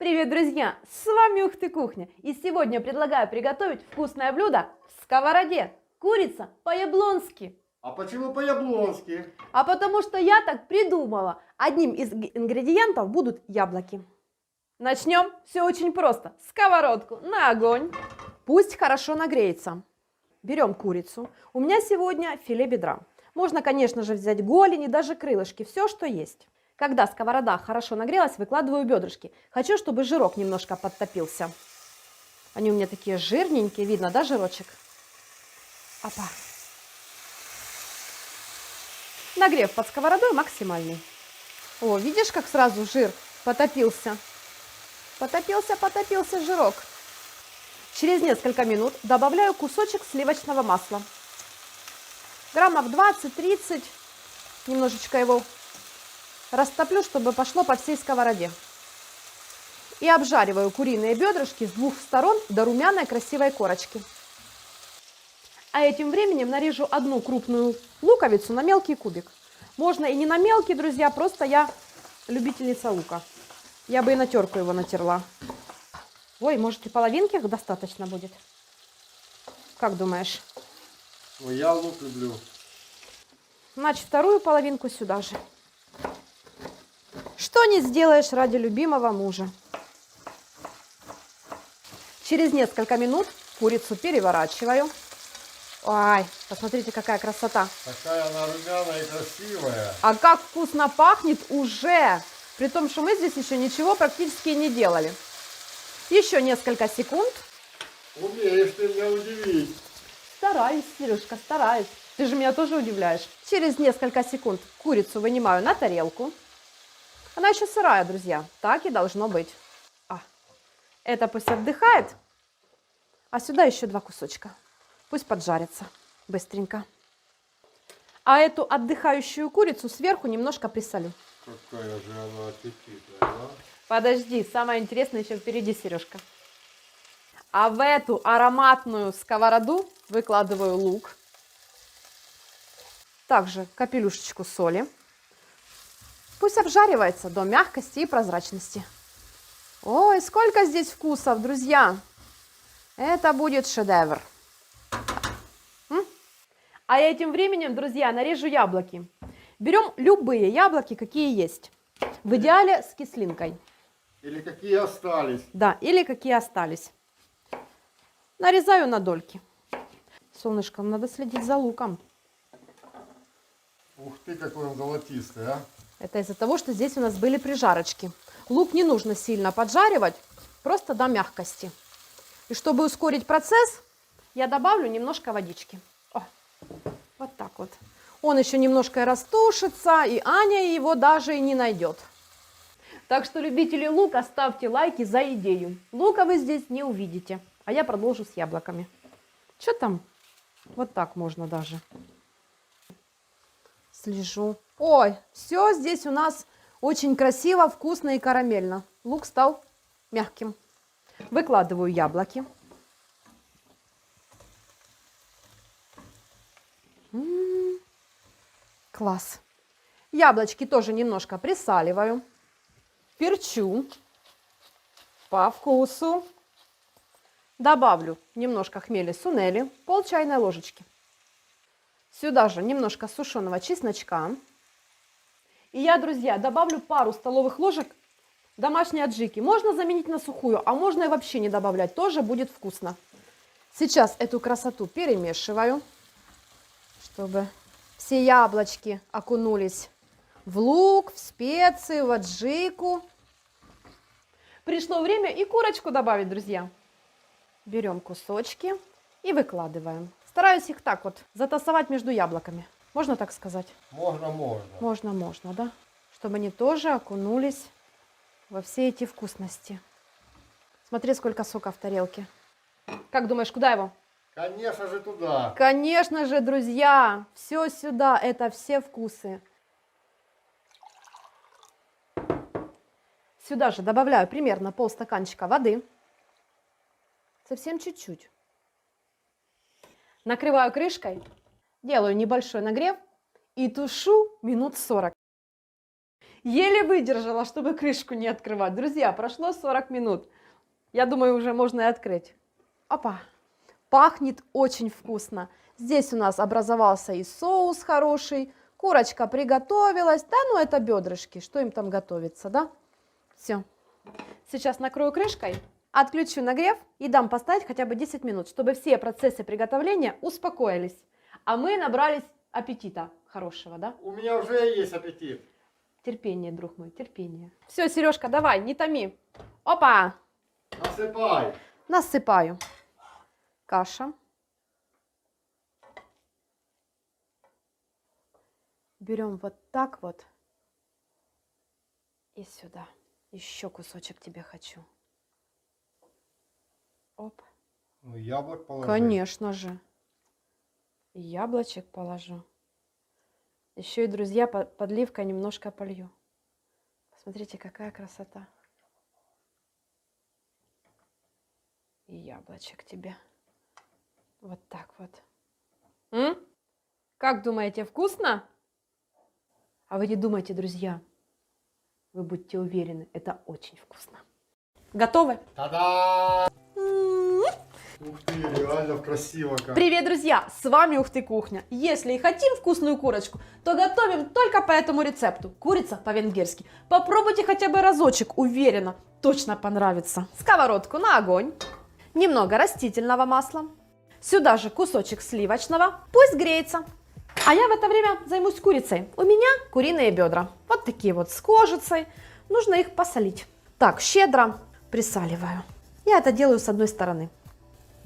Привет, друзья! С вами Ух ты Кухня! И сегодня предлагаю приготовить вкусное блюдо в сковороде. Курица по-яблонски. А почему по-яблонски? А потому что я так придумала. Одним из ингредиентов будут яблоки. Начнем. Все очень просто. Сковородку на огонь. Пусть хорошо нагреется. Берем курицу. У меня сегодня филе бедра. Можно, конечно же, взять голени, даже крылышки, все, что есть. Когда сковорода хорошо нагрелась, выкладываю бедрышки. Хочу, чтобы жирок немножко подтопился. Они у меня такие жирненькие, видно, да, жирочек? Опа. Нагрев под сковородой максимальный. О, видишь, как сразу жир потопился? Потопился жирок. Через несколько минут добавляю кусочек сливочного масла. Граммов 20-30. Немножечко его растоплю, чтобы пошло по всей сковороде. И обжариваю куриные бедрышки с двух сторон до румяной красивой корочки. А этим временем нарежу одну крупную луковицу на мелкий кубик. Можно и не на мелкий, друзья, просто я любительница лука. Я бы и на терку его натерла. Ой, может и половинки достаточно будет? Как думаешь? Ну, я лук люблю. Значит, вторую половинку сюда же. Что не сделаешь ради любимого мужа. Через несколько минут курицу переворачиваю. Ой, посмотрите, какая красота. Такая она румяная и красивая. А как вкусно пахнет уже. При том, что мы здесь еще ничего практически не делали. Еще несколько секунд. Умеешь ты меня удивить. Стараюсь, Сережка, стараюсь. Ты же меня тоже удивляешь. Через несколько секунд курицу вынимаю на тарелку. Она еще сырая, друзья. Так и должно быть. Это пусть отдыхает. А сюда еще два кусочка. Пусть поджарится быстренько. А эту отдыхающую курицу сверху немножко присолю. Какая же она аппетитная, да? Подожди, самое интересное еще впереди, Сережка. А в эту ароматную сковороду выкладываю лук. Также капелюшечку соли. Пусть обжаривается до мягкости и прозрачности. Ой, сколько здесь вкусов, друзья! Это будет шедевр. А этим временем, друзья, нарежу яблоки. Берем любые яблоки, какие есть. В идеале с кислинкой. Или какие остались. Да, или какие остались. Нарезаю на дольки. Солнышком надо следить за луком. Ух ты, какой он золотистый, а. Это из-за того, что здесь у нас были прижарочки. Лук не нужно сильно поджаривать, просто до мягкости. И чтобы ускорить процесс, я добавлю немножко водички. О, вот так вот. Он еще немножко растушится, и Аня его даже и не найдет. Так что, любители лука, ставьте лайки за идею. Лука вы здесь не увидите. А я продолжу с яблоками. Что там? Вот так можно даже. Слежу. Ой, все здесь у нас очень красиво, вкусно и карамельно. Лук стал мягким. Выкладываю яблоки. Класс. Яблочки тоже немножко присаливаю. Перчу по вкусу. Добавлю немножко хмели сунели, пол чайной ложечки. Сюда же немножко сушеного чесночка. И я, друзья, добавлю пару столовых ложек домашней аджики. Можно заменить на сухую, а можно и вообще не добавлять. Тоже будет вкусно. Сейчас эту красоту перемешиваю, чтобы все яблочки окунулись в лук, в специи, в аджику. Пришло время и курочку добавить, друзья. Берем кусочки и выкладываем. Стараюсь их так вот затасовать между яблоками. Можно так сказать? Можно. Можно, да? Чтобы они тоже окунулись во все эти вкусности. Смотри, сколько сока в тарелке. Как думаешь, куда его? Конечно же туда. Конечно же, друзья, все сюда, это все вкусы. Сюда же добавляю примерно полстаканчика воды. Совсем чуть-чуть. Накрываю крышкой, делаю небольшой нагрев и тушу минут 40. Еле выдержала, чтобы крышку не открывать. Друзья, прошло 40 минут. Я думаю, уже можно и открыть. Опа! Пахнет очень вкусно. Здесь у нас образовался и соус хороший. Курочка приготовилась. Да, ну это бедрышки. Что им там готовится, да? Все. Сейчас накрою крышкой, отключу нагрев и дам поставить хотя бы 10 минут, чтобы все процессы приготовления успокоились. А мы набрались аппетита хорошего, да? У меня уже есть аппетит. Терпение, друг мой, терпение. Все, Сережка, давай, не томи. Опа! Насыпай. Насыпаю. Каша. Берем вот так вот и сюда. Еще кусочек тебе хочу. Оп. Ну, яблок положи. Конечно же. И яблочек положу. Еще и, друзья, подливкой немножко полью. Посмотрите, какая красота. И яблочек тебе. Вот так вот. Как думаете, вкусно? А вы не думайте, друзья. Вы будьте уверены, это очень вкусно. Готовы? Та-да! Ух ты, реально красиво как. Привет, друзья! С вами Ух ты Кухня. Если и хотим вкусную курочку, то готовим только по этому рецепту. Курица по-венгерски. Попробуйте хотя бы разочек, уверена, точно понравится. Сковородку на огонь. Немного растительного масла. Сюда же кусочек сливочного. Пусть греется. А я в это время займусь курицей. У меня куриные бедра. Вот такие вот с кожицей. Нужно их посолить. Так, щедро присаливаю. Я это делаю с одной стороны.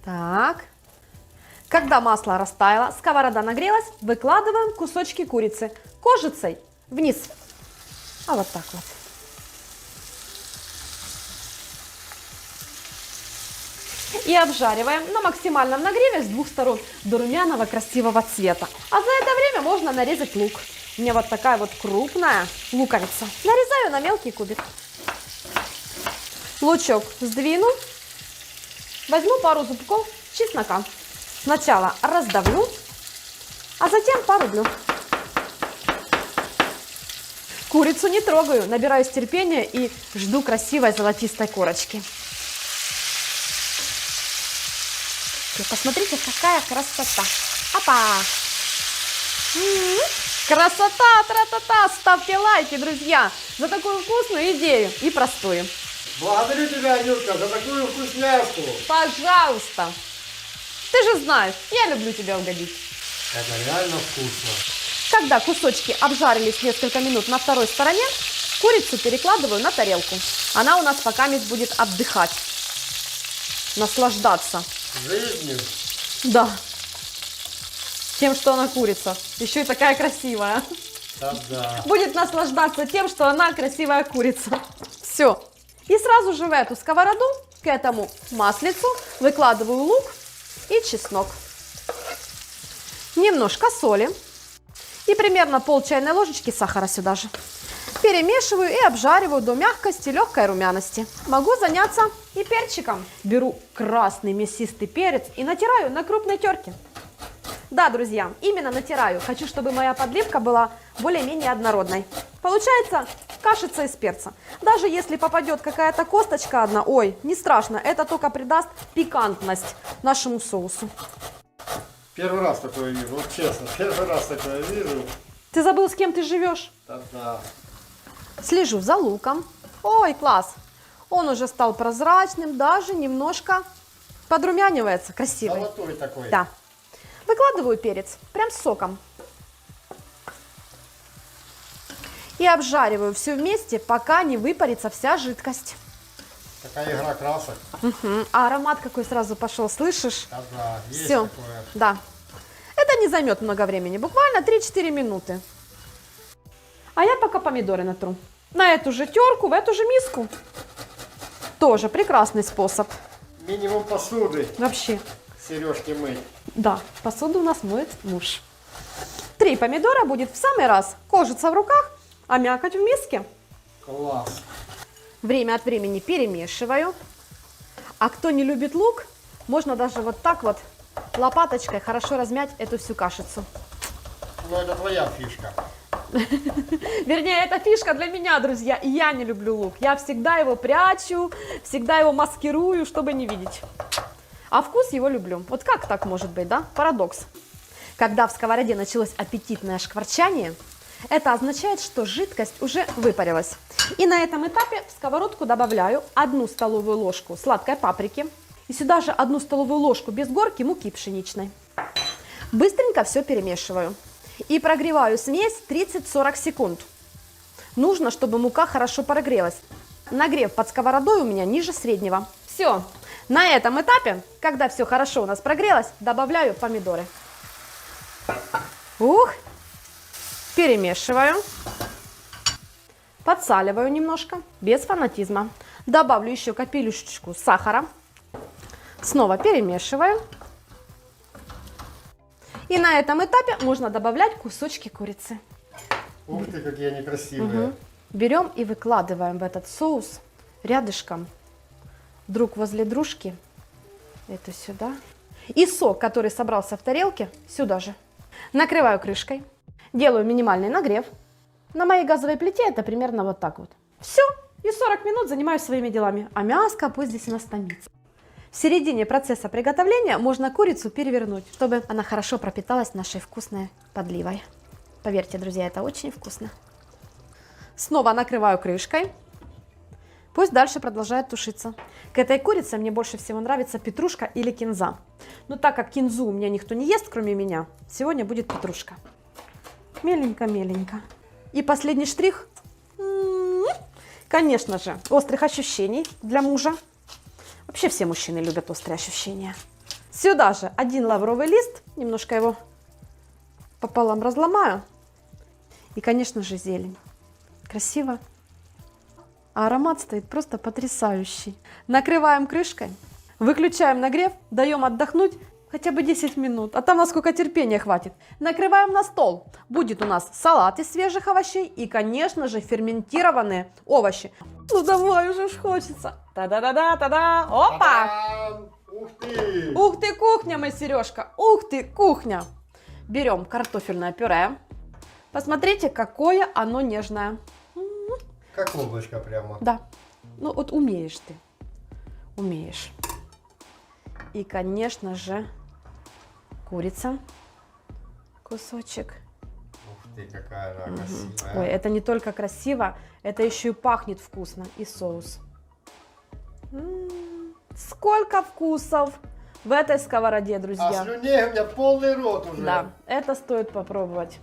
Так. Когда масло растаяло, сковорода нагрелась, выкладываем кусочки курицы кожицей вниз. А вот так вот. И обжариваем на максимальном нагреве с двух сторон до румяного красивого цвета. А за это время можно нарезать лук. У меня вот такая вот крупная луковица. Нарезаю на мелкий кубик. Лучок сдвину. Возьму пару зубков чеснока. Сначала раздавлю, а затем порублю. Курицу не трогаю, набираюсь терпения и жду красивой золотистой корочки. Посмотрите, какая красота. Опа! Красота, тра-та-та! Ставьте лайки, друзья, за такую вкусную идею и простую. Благодарю тебя, Анютка, за такую вкусняшку. Пожалуйста. Ты же знаешь, я люблю тебя угодить. Это реально вкусно. Когда кусочки обжарились несколько минут на второй стороне, курицу перекладываю на тарелку. Она у нас пока будет отдыхать, наслаждаться. Жизнью. Да. Тем, что она курица. Еще и такая красивая. Да-да. Будет наслаждаться тем, что она красивая курица. Все. И сразу же в эту сковороду, к этому маслицу, выкладываю лук и чеснок. Немножко соли. И примерно пол чайной ложечки сахара сюда же. Перемешиваю и обжариваю до мягкости, легкой румяности. Могу заняться и перчиком. Беру красный мясистый перец и натираю на крупной терке. Да, друзья, именно натираю. Хочу, чтобы моя подливка была более-менее однородной. Получается кашица из перца. Даже если попадет какая-то косточка одна, ой, не страшно, это только придаст пикантность нашему соусу. Первый раз такое вижу, вот честно, первый раз такое вижу. Ты забыл, с кем ты живешь? Да-да. Слежу за луком. Ой, класс. Он уже стал прозрачным, даже немножко подрумянивается. Красивый. Золотой такой. Да. Выкладываю перец, прям с соком. И обжариваю все вместе, пока не выпарится вся жидкость. Такая игра красок. А аромат какой сразу пошел, слышишь? Да-да, есть Все. такое. Да. Это не займет много времени, буквально 3-4 минуты. А я пока помидоры натру. На эту же терку, в эту же миску. Тоже прекрасный способ. Минимум посуды Вообще. Сережки мыть. Да, посуду у нас моет муж. 3 помидора будет в самый раз. Кожица в руках, а мякоть в миске. Класс. Время от времени перемешиваю. А кто не любит лук, можно даже вот так вот лопаточкой хорошо размять эту всю кашицу. Ну это твоя фишка. Вернее, это фишка для меня, друзья. И я не люблю лук. Я всегда его прячу, всегда его маскирую, чтобы не видеть. А вкус его люблю. Вот как так может быть, да? Парадокс. Когда в сковороде началось аппетитное шкварчание, это означает, что жидкость уже выпарилась. И на этом этапе в сковородку добавляю 1 столовую ложку сладкой паприки. И сюда же 1 столовую ложку без горки муки пшеничной. Быстренько все перемешиваю. И прогреваю смесь 30-40 секунд. Нужно, чтобы мука хорошо прогрелась. Нагрев под сковородой у меня ниже среднего. Все. На этом этапе, когда все хорошо у нас прогрелось, добавляю помидоры. Ух! Перемешиваю. Подсаливаю немножко, без фанатизма. Добавлю еще капелюшечку сахара. Снова перемешиваю. И на этом этапе можно добавлять кусочки курицы. Ух ты, какие они красивые. Берем и выкладываем в этот соус рядышком, друг возле дружки. Это сюда. И сок, который собрался в тарелке, сюда же. Накрываю крышкой. Делаю минимальный нагрев. На моей газовой плите это примерно вот так вот. Все. И 40 минут занимаюсь своими делами. А мяско пусть здесь у нас томится. В середине процесса приготовления можно курицу перевернуть, чтобы она хорошо пропиталась нашей вкусной подливой. Поверьте, друзья, это очень вкусно. Снова накрываю крышкой. Пусть дальше продолжает тушиться. К этой курице мне больше всего нравится петрушка или кинза. Но так как кинзу у меня никто не ест, кроме меня, сегодня будет петрушка. Меленько-меленько. И последний штрих. Конечно же, острых ощущений для мужа. Вообще все мужчины любят острые ощущения. Сюда же 1 лавровый лист. Немножко его пополам разломаю. И, конечно же, зелень. Красиво. А аромат стоит просто потрясающий. Накрываем крышкой, выключаем нагрев, даем отдохнуть хотя бы 10 минут. А там насколько терпения хватит. Накрываем на стол. Будет у нас салат из свежих овощей и, конечно же, ферментированные овощи. Ну давай, уже ж хочется. Та-да-да-да-та-да. Опа! Та-дам! Ух ты! Ух ты, кухня, мой Сережка. Ух ты, кухня. Берем картофельное пюре. Посмотрите, какое оно нежное. Как облачко прямо. Да. Ну вот умеешь ты. Умеешь. И, конечно же, курица. Кусочек. Ух ты, какая она красивая. Ой, это не только красиво, это еще и пахнет вкусно. И соус. Сколько вкусов в этой сковороде, друзья. А слюней у меня полный рот уже. Да, это стоит попробовать.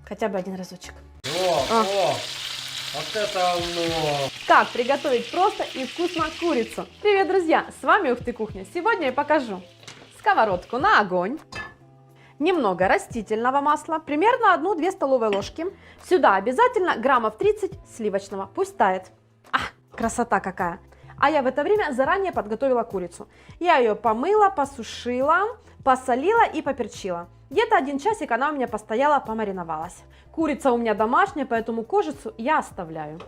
Хотя бы 1 разочек. О, вот это оно. Как приготовить просто и вкусно курицу. Привет, друзья! С вами Ух ты, кухня. Сегодня я покажу сковородку на огонь. Немного растительного масла, примерно 1-2 столовые ложки. Сюда обязательно граммов 30 сливочного. Пусть тает. Красота какая! А я в это время заранее подготовила курицу. Я ее помыла, посушила, посолила и поперчила. Где-то 1 часик она у меня постояла, помариновалась. Курица у меня домашняя, поэтому кожицу я оставляю.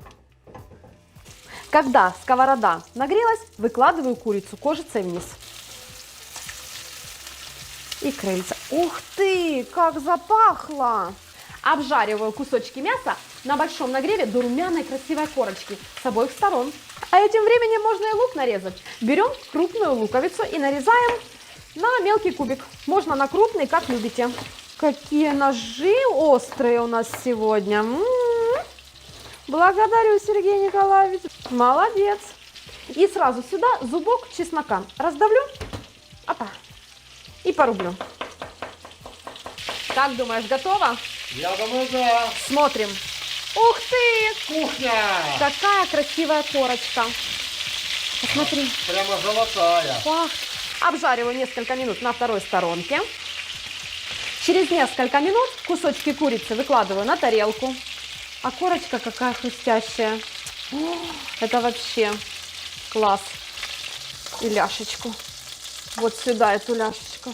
Когда сковорода нагрелась, выкладываю курицу кожицей вниз. И крыльца. Ух ты, как запахло! Обжариваю кусочки мяса на большом нагреве до румяной красивой корочки с обоих сторон. А этим временем можно и лук нарезать. Берем крупную луковицу и нарезаем на мелкий кубик. Можно на крупный, как любите. Какие ножи острые у нас сегодня. Благодарю, Сергей Николаевич. Молодец. И сразу сюда зубок чеснока. Раздавлю. Опа. И порублю. Как думаешь, готово? Я думаю, да. Смотрим. Ух ты! Кухня! Какая красивая корочка. Посмотри. Прямо золотая. Пах. Обжариваю несколько минут на второй сторонке. Через несколько минут кусочки курицы выкладываю на тарелку. А корочка какая хрустящая. Это вообще класс. И ляшечку. Вот сюда эту ляшечку.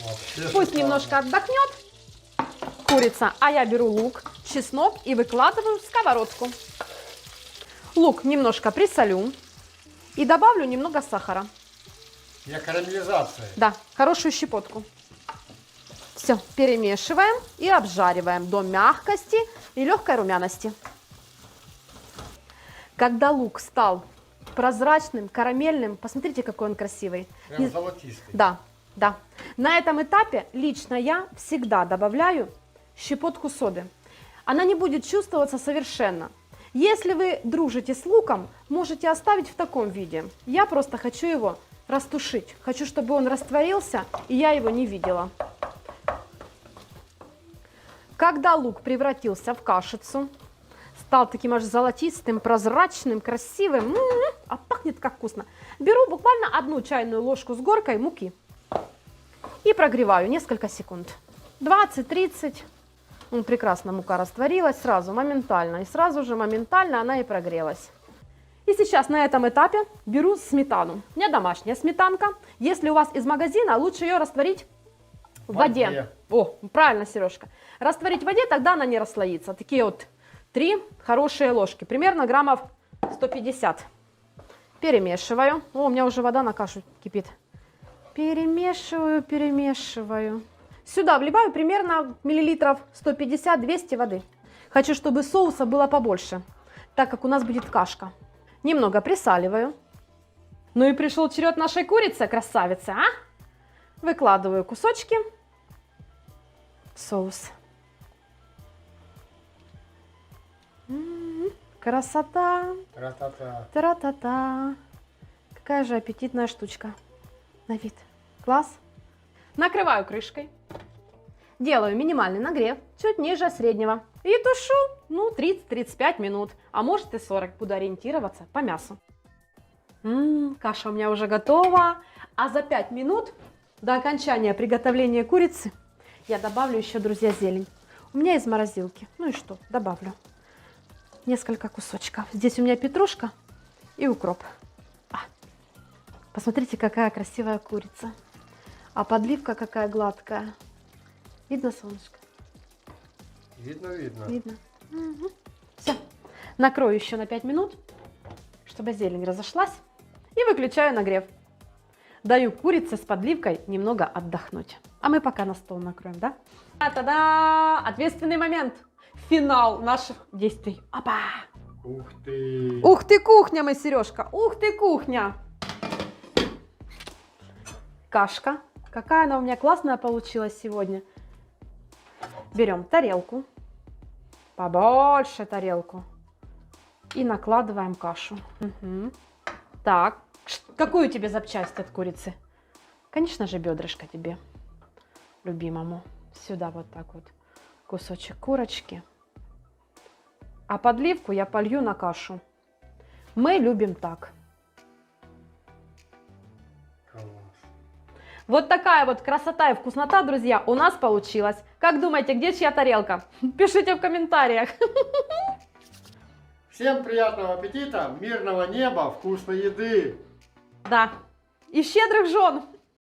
Вообще Пусть шикарно. немножко отдохнет курица, а я беру лук, чеснок и выкладываю в сковородку. Лук немножко присолю и добавлю немного сахара. Я карамелизация. Да, хорошую щепотку. Все, перемешиваем и обжариваем до мягкости и легкой румяности. Когда лук стал прозрачным, карамельным, посмотрите, какой он красивый. Прям золотистый. Да, да. На этом этапе лично я всегда добавляю щепотку соды. Она не будет чувствоваться совершенно. Если вы дружите с луком, можете оставить в таком виде. Я просто хочу его растушить. Хочу, чтобы он растворился, и я его не видела. Когда лук превратился в кашицу, стал таким аж золотистым, прозрачным, красивым, а пахнет как вкусно, беру буквально 1 чайную ложку с горкой муки и прогреваю несколько секунд. 20-30. Прекрасно мука растворилась сразу, моментально. И сразу же моментально она и прогрелась. И сейчас на этом этапе беру сметану. У меня домашняя сметанка. Если у вас из магазина, лучше ее растворить в воде. О, правильно, Сережка. Растворить в воде, тогда она не расслоится. Такие вот 3 хорошие ложки. Примерно граммов 150. Перемешиваю. О, у меня уже вода на кашу кипит. Перемешиваю, перемешиваю. Сюда вливаю примерно миллилитров 150-200 воды. Хочу, чтобы соуса было побольше, так как у нас будет кашка. Немного присаливаю. Ну и пришел черед нашей курицы, красавицы, а? Выкладываю кусочки в соус. Красота! Тра-та-та. Тра-та-та! Какая же аппетитная штучка на вид. Класс! Накрываю крышкой. Делаю минимальный нагрев, чуть ниже среднего. И тушу, 30-35 минут, а может и 40. Буду ориентироваться по мясу. Каша у меня уже готова. А за 5 минут до окончания приготовления курицы я добавлю еще, друзья, зелень. У меня из морозилки. Ну и что, добавлю несколько кусочков. Здесь у меня петрушка и укроп. Посмотрите, какая красивая курица. А подливка какая гладкая. Видно, солнышко? Видно, видно. Видно. Угу. Все. Накрою еще на 5 минут, чтобы зелень разошлась. И выключаю нагрев. Даю курице с подливкой немного отдохнуть. А мы пока на стол накроем, да? Та-да! Ответственный момент. Финал наших действий. Опа! Ух ты! Ух ты, кухня, мой Сережка! Ух ты, кухня! Кашка. Какая она у меня классная получилась сегодня. Берем тарелку, побольше тарелку, и накладываем кашу. Угу. Так, какую тебе запчасть от курицы? Конечно же, бедрышко тебе, любимому. Сюда вот так вот кусочек курочки. А подливку я полью на кашу. Мы любим так. Вот такая вот красота и вкуснота, друзья, у нас получилась. Как думаете, где чья тарелка? Пишите в комментариях. Всем приятного аппетита, мирного неба, вкусной еды. Да. И щедрых жен.